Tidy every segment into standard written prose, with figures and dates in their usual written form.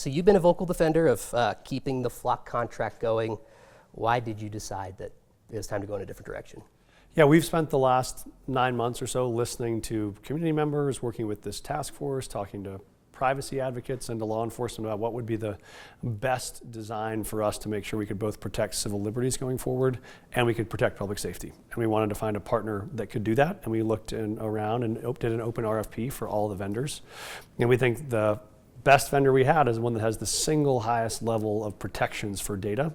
So you've been a vocal defender of keeping the Flock contract going. Why did you decide that it was time to go in a different direction? Yeah, we've spent the last 9 months or so listening to community members, working with this task force, talking to privacy advocates and to law enforcement about what would be the best design for us to make sure we could both protect civil liberties going forward and we could protect public safety. And we wanted to find a partner that could do that. And we looked around and did an open RFP for all the vendors. And we think the best vendor we had is one that has the single highest level of protections for data,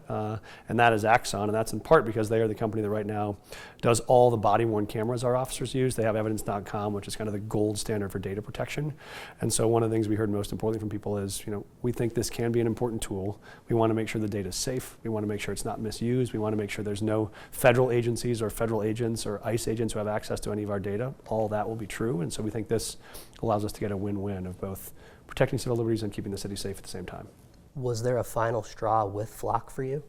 and that is Axon, and that's in part because they are the company that right now does all the body-worn cameras our officers use. They have evidence.com, which is kind of the gold standard for data protection. And so one of the things we heard most importantly from people is, we think this can be an important tool. We want to make sure the data is safe. We want to make sure it's not misused. We want to make sure there's no federal agencies or federal agents or ICE agents who have access to any of our data. All that will be true, and so we think this allows us to get a win-win of both protecting civil liberties and keeping the city safe at the same time. Was there a final straw with Flock for you?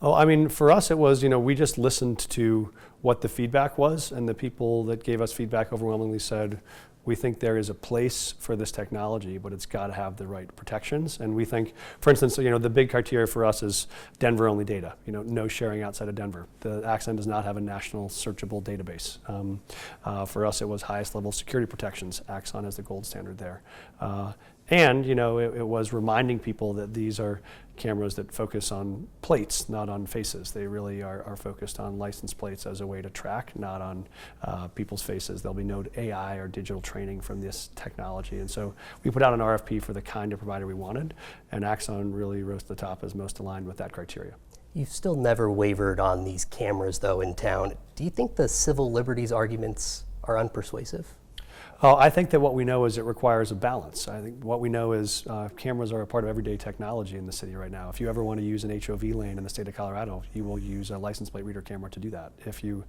Oh, I mean, for us it was, we just listened to what the feedback was, and the people that gave us feedback overwhelmingly said, we think there is a place for this technology, but it's got to have the right protections. And we think, for instance, the big criteria for us is Denver-only data. No sharing outside of Denver. The Axon does not have a national searchable database. For us, it was highest level security protections. Axon is the gold standard there. And it was reminding people that these are cameras that focus on plates, not on faces. They really are focused on license plates as a way to track, not on people's faces. There'll be no AI or digital training from this technology. And so we put out an RFP for the kind of provider we wanted, and Axon really rose to the top as most aligned with that criteria. You've still never wavered on these cameras, though, in town. Do you think the civil liberties arguments are unpersuasive? I think that what we know is it requires a balance. I think what we know is cameras are a part of everyday technology in the city right now. If you ever want to use an HOV lane in the state of Colorado, you will use a license plate reader camera to do that. If you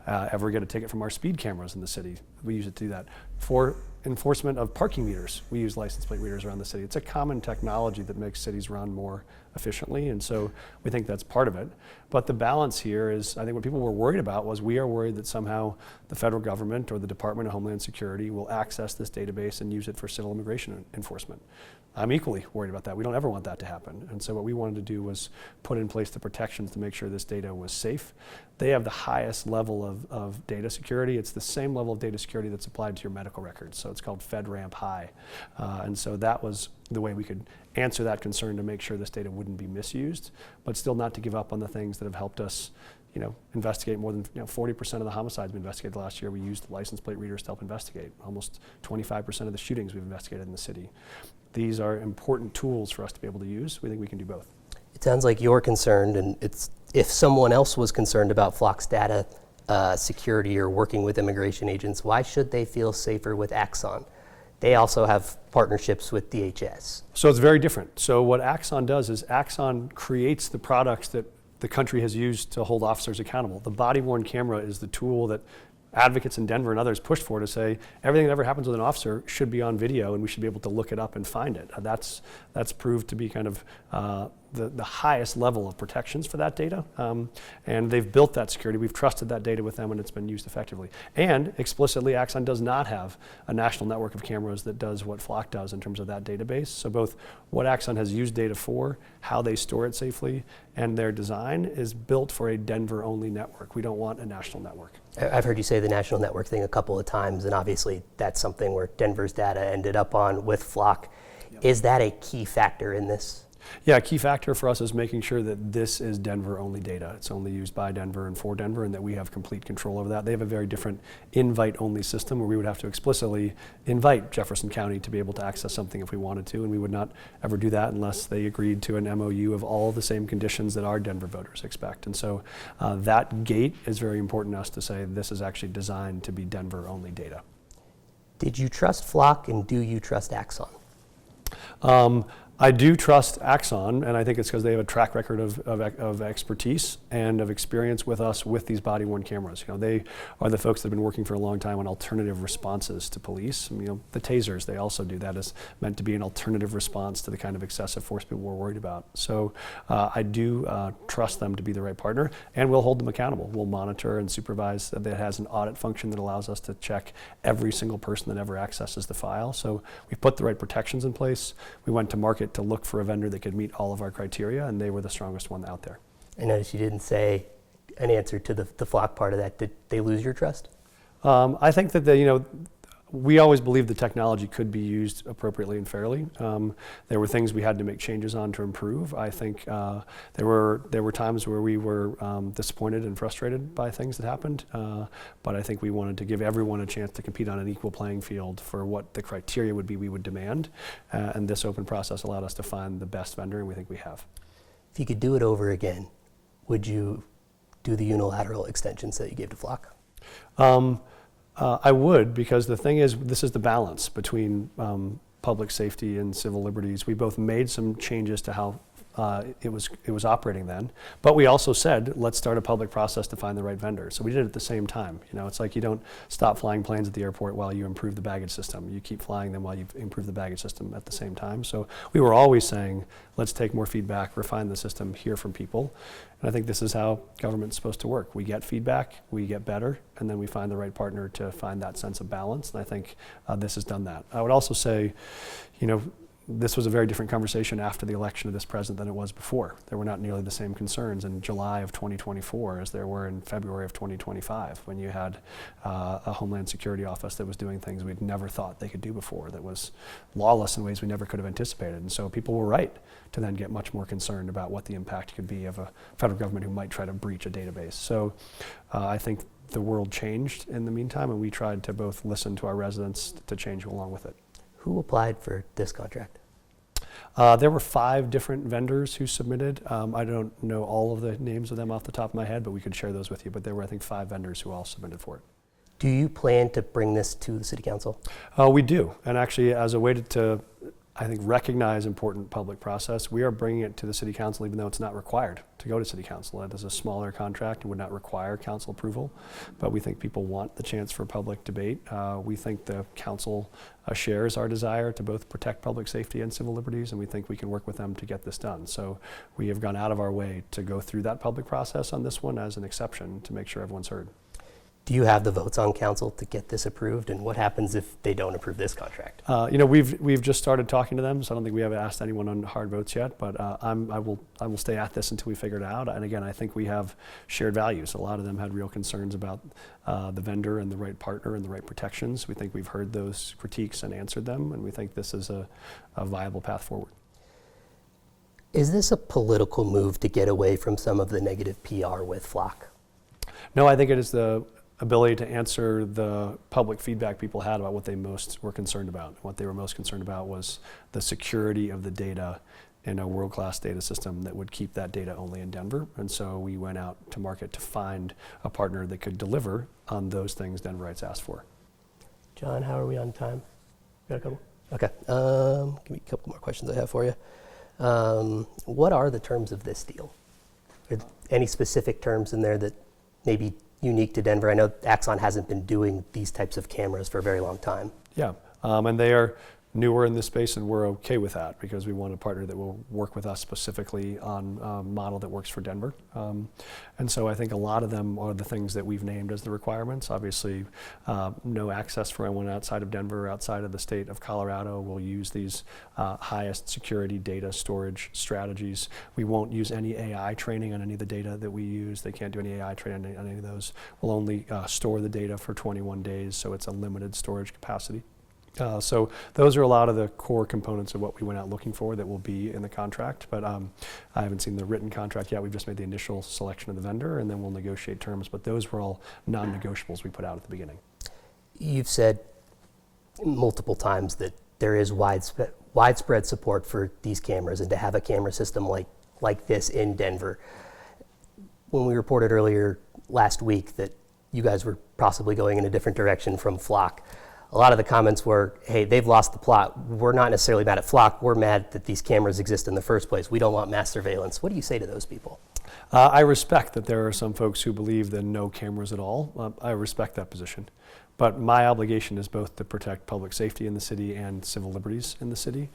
ever get a ticket from our speed cameras in the city, we use it to do that. For enforcement of parking meters, we use license plate readers around the city. It's a common technology that makes cities run more efficiently, and so we think that's part of it. But the balance here is, I think what people were worried about was we are worried that somehow the federal government or the Department of Homeland Security will access this database and use it for civil immigration enforcement. I'm equally worried about that. We don't ever want that to happen. And so what we wanted to do was put in place the protections to make sure this data was safe. They have the highest level of data security. It's the same level of data security that's applied to your medical records. So it's called FedRAMP High. And so that was the way we could answer that concern to make sure this data wouldn't be misused, but still not to give up on the things that have helped us investigate more than 40% of the homicides we investigated last year. We used license plate readers to help investigate. Almost 25% of the shootings we've investigated in the city. These are important tools for us to be able to use. We think we can do both. It sounds like you're concerned, and if someone else was concerned about Flock's data security or working with immigration agents, why should they feel safer with Axon? They also have partnerships with DHS. So it's very different. So what Axon does is Axon creates the products that the country has used to hold officers accountable. The body-worn camera is the tool that advocates in Denver and others pushed for to say everything that ever happens with an officer should be on video and we should be able to look it up and find it. That's proved to be kind of the highest level of protections for that data. And they've built that security. We've trusted that data with them and it's been used effectively. And explicitly, Axon does not have a national network of cameras that does what Flock does in terms of that database. So both what Axon has used data for, how they store it safely, and their design is built for a Denver-only network. We don't want a national network. I've heard you say the national network thing a couple of times, and obviously that's something where Denver's data ended up on with Flock. Yep. Is that a key factor in this? Yeah, a key factor for us is making sure that this is Denver-only data. It's only used by Denver and for Denver, and that we have complete control over that. They have a very different invite-only system where we would have to explicitly invite Jefferson County to be able to access something if we wanted to, and we would not ever do that unless they agreed to an MOU of all the same conditions that our Denver voters expect. And so that gate is very important to us to say this is actually designed to be Denver-only data. Did you trust Flock, and do you trust Axon? I do trust Axon, and I think it's because they have a track record of expertise and of experience with us with these body-worn cameras. They are the folks that have been working for a long time on alternative responses to police. The tasers, they also do that as meant to be an alternative response to the kind of excessive force people we're worried about. So I do trust them to be the right partner, and we'll hold them accountable. We'll monitor and supervise. That has an audit function that allows us to check every single person that ever accesses the file. So we've put the right protections in place. We went to market market to look for a vendor that could meet all of our criteria, and they were the strongest one out there. I noticed you didn't say an answer to the flock part of that. Did they lose your trust? I think that we always believed the technology could be used appropriately and fairly. There were things we had to make changes on to improve. I think there were times where we were disappointed and frustrated by things that happened, but I think we wanted to give everyone a chance to compete on an equal playing field for what the criteria would be we would demand, and this open process allowed us to find the best vendor, and we think we have. If you could do it over again, would you do the unilateral extensions that you gave to Flock? I would, because the thing is, this is the balance between public safety and civil liberties. We both made some changes to how it was operating then, but we also said, let's start a public process to find the right vendor. So we did it at the same time. It's like you don't stop flying planes at the airport while you improve the baggage system. You keep flying them while you improve the baggage system at the same time. So we were always saying, let's take more feedback, refine the system, hear from people. And I think this is how government's supposed to work. We get feedback, we get better, and then we find the right partner to find that sense of balance. And I think this has done that. I would also say, this was a very different conversation after the election of this president than it was before. There were not nearly the same concerns in July of 2024 as there were in February of 2025, when you had a Homeland Security office that was doing things we'd never thought they could do before, that was lawless in ways we never could have anticipated. And so people were right to then get much more concerned about what the impact could be of a federal government who might try to breach a database. So I think the world changed in the meantime, and we tried to both listen to our residents to change along with it. Who applied for this contract? There were 5 different vendors who submitted. I don't know all of the names of them off the top of my head, but we could share those with you. But there were, I think, 5 vendors who all submitted for it. Do you plan to bring this to the City Council? We do. And actually, as a way to I think, recognize important public process, we are bringing it to the City Council even though it's not required to go to City Council. It is a smaller contract and would not require council approval, but we think people want the chance for public debate. We think the council shares our desire to both protect public safety and civil liberties, and we think we can work with them to get this done. So we have gone out of our way to go through that public process on this one as an exception to make sure everyone's heard. Do you have the votes on council to get this approved, and what happens if they don't approve this contract? We've just started talking to them, so I don't think we have asked anyone on hard votes yet. But I will stay at this until we figure it out. And again, I think we have shared values. A lot of them had real concerns about the vendor and the right partner and the right protections. We think we've heard those critiques and answered them, and we think this is a viable path forward. Is this a political move to get away from some of the negative PR with Flock? No, I think it is the ability to answer the public feedback people had about what they most were concerned about. What they were most concerned about was the security of the data in a world-class data system that would keep that data only in Denver. And so we went out to market to find a partner that could deliver on those things Denverites asked for. John, how are we on time? Got a couple? Okay. Give me a couple more questions I have for you. What are the terms of this deal? Are there any specific terms in there that may be unique to Denver? I know Axon hasn't been doing these types of cameras for a very long time. Yeah, and they are newer in this space, and we're okay with that because we want a partner that will work with us specifically on a model that works for Denver. And so I think a lot of them are the things that we've named as the requirements. Obviously, no access for anyone outside of Denver or outside of the state of Colorado. We'll use these highest security data storage strategies. We won't use any AI training on any of the data that we use. They can't do any AI training on any of those. We'll only store the data for 21 days, so it's a limited storage capacity. So those are a lot of the core components of what we went out looking for that will be in the contract, but I haven't seen the written contract yet. We've just made the initial selection of the vendor, and then we'll negotiate terms, but those were all non-negotiables we put out at the beginning. You've said multiple times that there is widespread support for these cameras and to have a camera system like this in Denver. When we reported earlier last week that you guys were possibly going in a different direction from Flock, a lot of the comments were, hey, they've lost the plot. We're not necessarily mad at Flock. We're mad that these cameras exist in the first place. We don't want mass surveillance. What do you say to those people? I respect that there are some folks who believe that no cameras at all. I respect that position. But my obligation is both to protect public safety in the city and civil liberties in the city.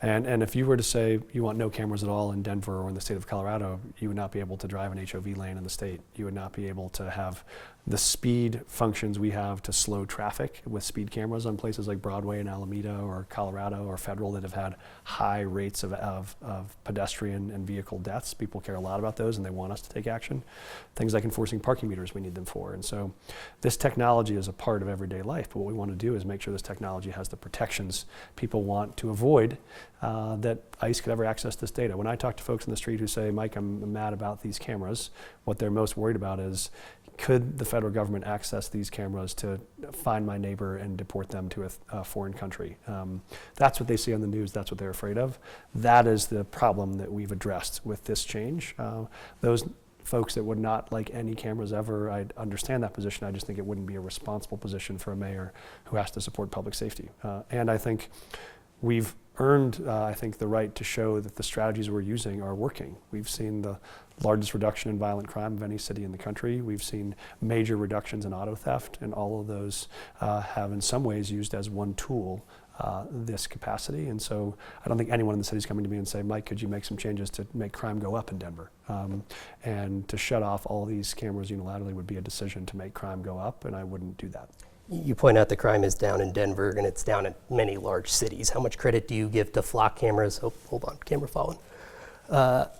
And if you were to say you want no cameras at all in Denver or in the state of Colorado, you would not be able to drive an HOV lane in the state. You would not be able to have the speed functions we have to slow traffic with speed cameras on places like Broadway and Alameda or Colorado or Federal that have had high rates of pedestrian and vehicle deaths. People care a lot about those and they want us to take action. Things like enforcing parking meters we need them for. And so this technology is a part of everyday life, but what we want to do is make sure this technology has the protections people want to avoid that ICE could ever access this data. When I talk to folks in the street who say, Mike, I'm mad about these cameras, what they're most worried about is, could the federal government access these cameras to find my neighbor and deport them to a foreign country? That's what they see on the news. That's what they're afraid of. That is the problem that we've addressed with this change. Those folks that would not like any cameras ever, I understand that position. I just think it wouldn't be a responsible position for a mayor who has to support public safety. And I think we've earned, I think, the right to show that the strategies we're using are working. We've seen the largest reduction in violent crime of any city in the country. We've seen major reductions in auto theft, and all of those have in some ways used as one tool this capacity. And so I don't think anyone in the city is coming to me and say, Mike, could you make some changes to make crime go up in Denver? And to shut off all these cameras unilaterally would be a decision to make crime go up, and I wouldn't do that. You point out the crime is down in Denver and it's down in many large cities. How much credit do you give to flock cameras? Oh, hold on, camera falling. I'll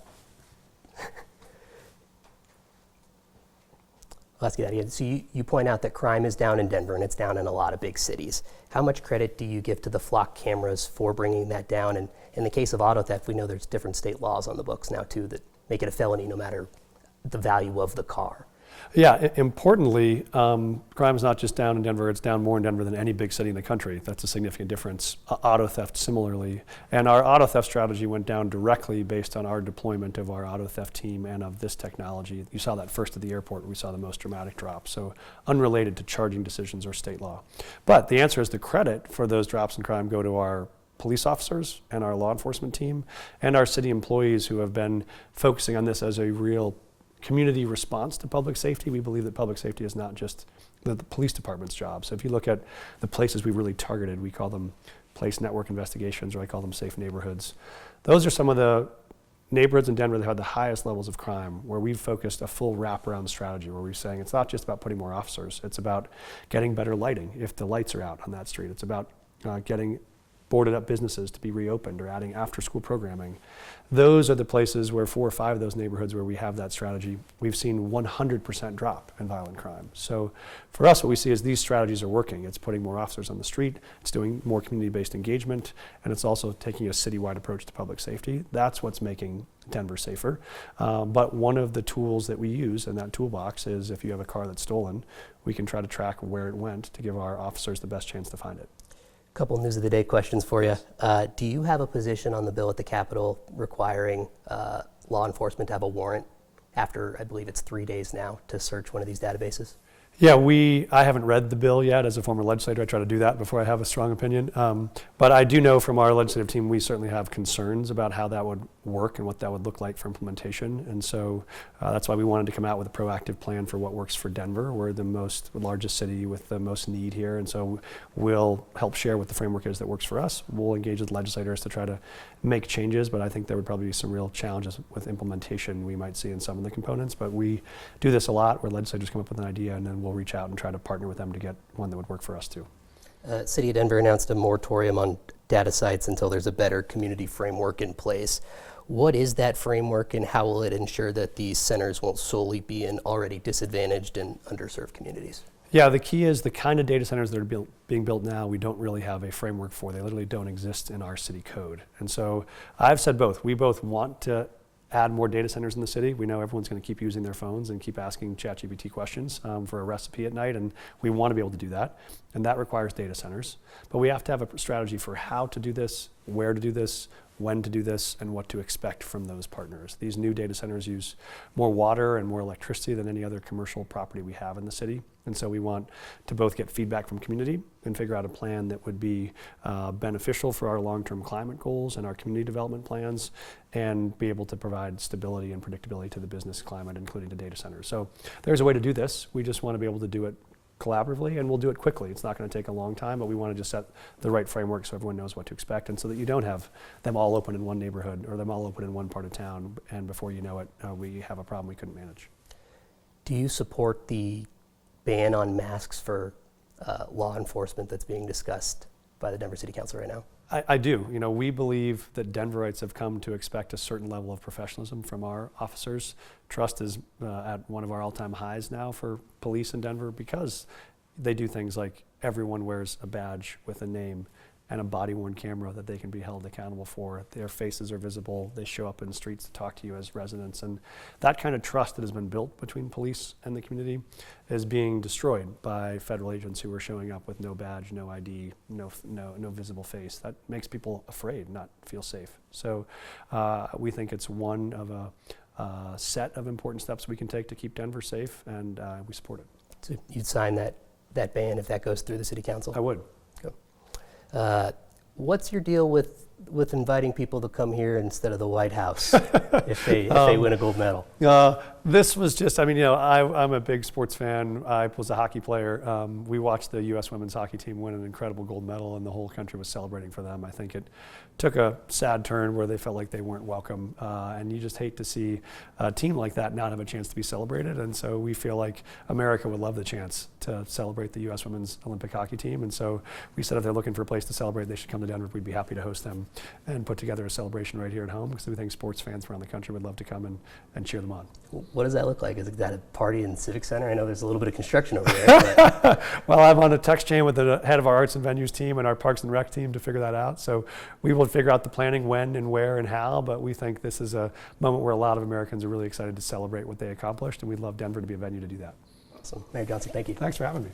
ask you that again. So you point out that crime is down in Denver and it's down in a lot of big cities. How much credit do you give to the flock cameras for bringing that down? And in the case of auto theft, we know there's different state laws on the books now too that make it a felony no matter the value of the car. Yeah, importantly, crime is not just down in Denver, it's down more in Denver than any big city in the country. That's a significant difference. Auto theft similarly. And our auto theft strategy went down directly based on our deployment of our auto theft team and of this technology. You saw that first at the airport, we saw the most dramatic drop. So unrelated to charging decisions or state law. But the answer is the credit for those drops in crime go to our police officers and our law enforcement team and our city employees who have been focusing on this as a real community response to public safety. We believe that public safety is not just the police department's job. So if you look at the places we really targeted, we call them place network investigations, or I call them safe neighborhoods. Those are some of the neighborhoods in Denver that had the highest levels of crime, where we've focused a full wraparound strategy where we're saying it's not just about putting more officers, it's about getting better lighting if the lights are out on that street. It's about getting boarded up businesses to be reopened or adding after school programming. Those are the places where 4 or 5 of those neighborhoods where we have that strategy, we've seen 100% drop in violent crime. So for us, what we see is these strategies are working. It's putting more officers on the street, it's doing more community-based engagement, and it's also taking a citywide approach to public safety. That's what's making Denver safer. But one of the tools that we use in that toolbox is if you have a car that's stolen, we can try to track where it went to give our officers the best chance to find it. Couple news of the day questions for you. Do you have a position on the bill at the Capitol requiring law enforcement to have a warrant after, I believe it's 3 days now, to search one of these databases? Yeah, I haven't read the bill yet. As a former legislator, I try to do that before I have a strong opinion. But I do know from our legislative team, we certainly have concerns about how that would work and what that would look like for implementation. And so that's why we wanted to come out with a proactive plan for what works for Denver. We're the largest city with the most need here. And so we'll help share what the framework is that works for us. We'll engage with legislators to try to make changes, but I think there would probably be some real challenges with implementation we might see in some of the components. But we do this a lot where legislators come up with an idea and then we'll reach out and try to partner with them to get one that would work for us too. City of Denver announced a moratorium on data sites until there's a better community framework in place. What is that framework and how will it ensure that these centers won't solely be in already disadvantaged and underserved communities? Yeah, the key is the kind of data centers that are being built now, we don't really have a framework for. They literally don't exist in our city code. And so I've said both. We both want to add more data centers in the city. We know everyone's going to keep using their phones and keep asking ChatGPT questions for a recipe at night, and we want to be able to do that. And that requires data centers. But we have to have a strategy for how to do this, where to do this, when to do this, and what to expect from those partners. These new data centers use more water and more electricity than any other commercial property we have in the city. And so we want to both get feedback from community and figure out a plan that would be beneficial for our long-term climate goals and our community development plans, and be able to provide stability and predictability to the business climate, including the data centers. So there's a way to do this. We just want to be able to do it collaboratively, and we'll do it quickly. It's not going to take a long time, but we want to just set the right framework so everyone knows what to expect, and so that you don't have them all open in one neighborhood or them all open in one part of town, and before you know it, we have a problem we couldn't manage. Do you support the ban on masks for law enforcement that's being discussed by the Denver City Council right now? I do. You know, we believe that Denverites have come to expect a certain level of professionalism from our officers. Trust is at one of our all-time highs now for police in Denver because they do things like everyone wears a badge with a name and a body-worn camera that they can be held accountable for. Their faces are visible. They show up in the streets to talk to you as residents. And that kind of trust that has been built between police and the community is being destroyed by federal agents who are showing up with no badge, no ID, no visible face. That makes people afraid, not feel safe. So we think it's one of a set of important steps we can take to keep Denver safe, and we support it. So you'd sign that ban if that goes through the City Council? I would. What's your deal with inviting people to come here instead of the White House if they win a gold medal? This was just, I mean, you know, I'm a big sports fan. I was a hockey player. We watched the U.S. women's hockey team win an incredible gold medal, and the whole country was celebrating for them. I think it took a sad turn where they felt like they weren't welcome, and you just hate to see a team like that not have a chance to be celebrated. And so we feel like America would love the chance to celebrate the U.S. women's Olympic hockey team. And so we said if they're looking for a place to celebrate, they should come to Denver. We'd be happy to host them and put together a celebration right here at home, because we think sports fans around the country would love to come and cheer them on. What does that look like? Is that a party in the Civic Center? I know there's a little bit of construction over there. But Well, I'm on a text chain with the head of our arts and venues team and our parks and rec team to figure that out. So we will figure out the planning when and where and how, but we think this is a moment where a lot of Americans are really excited to celebrate what they accomplished, and we'd love Denver to be a venue to do that. Awesome. Mayor Johnston, thank you. Thanks for having me.